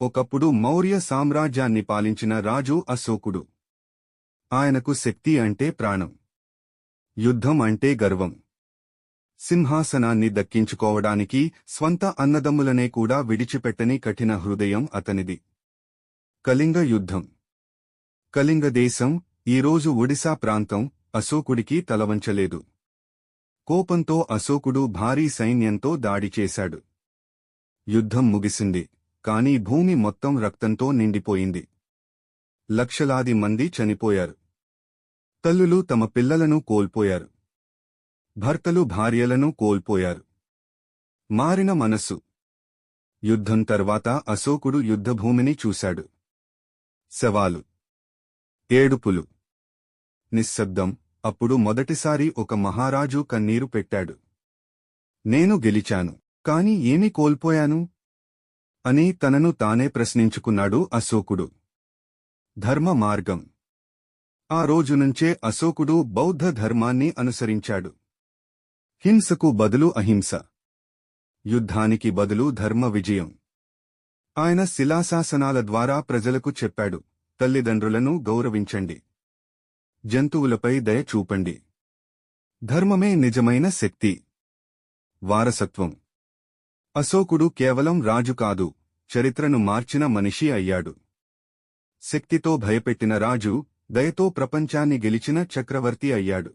ఒకప్పుడు మౌర్య సామ్రాజ్యాన్ని పాలించిన రాజు అశోకుడు. ఆయనకు శక్తి అంటే ప్రాణం. యుద్ధం అంటే గర్వం. సింహాసనాన్ని దక్కించుకోవడానికి స్వంత అన్నదమ్ములనే కూడా విడిచిపెట్టని కఠిన హృదయం అతనిది. కళింగ యుద్ధం. కళింగ దేశం, ఈరోజు ఒడిశా ప్రాంతం, అశోకుడికి తలవంచలేదు. కోపంతో అశోకుడు భారీ సైన్యంతో దాడి చేశాడు. యుద్ధం ముగిసింది, కాని భూమి మొత్తం రక్తంతో నిండిపోయింది. లక్షలాది మంది చనిపోయారు. తల్లులు తమ పిల్లలను కోల్పోయారు. భర్తలు భార్యలను కోల్పోయారు. మారిన మనస్సు. యుద్ధం తర్వాత అశోకుడు యుద్ధభూమిని చూశాడు. శవాలు, ఏడుపులు, నిశ్శబ్దం. అప్పుడు మొదటిసారి ఒక మహారాజు కన్నీరు పెట్టాడు. నేను గెలిచాను, కాని ఏమి కోల్పోయాను అని తనను తానే ప్రశ్నించుకున్నాడు అశోకుడు. ధర్మ మార్గం. ఆ రోజునుంచే అశోకుడు బౌద్ధ ధర్మాన్ని అనుసరించాడు. హింసకు బదులు అహింస, యుద్ధానికి బదులు ధర్మ విజయం. ఆయన శిలాశాసనాల ద్వారా ప్రజలకు చెప్పాడు, తల్లిదండ్రులను గౌరవించండి, జంతువులపై దయ చూపండి. ధర్మమే నిజమైన శక్తి. వారసత్వం. అశోకుడు కేవలం రాజు కాదు, చరిత్రను మార్చిన మనిషి అయ్యాడు. శక్తితో భయపెట్టిన రాజు, దయతో ప్రపంచాన్ని గెలిచిన చక్రవర్తి అయ్యాడు.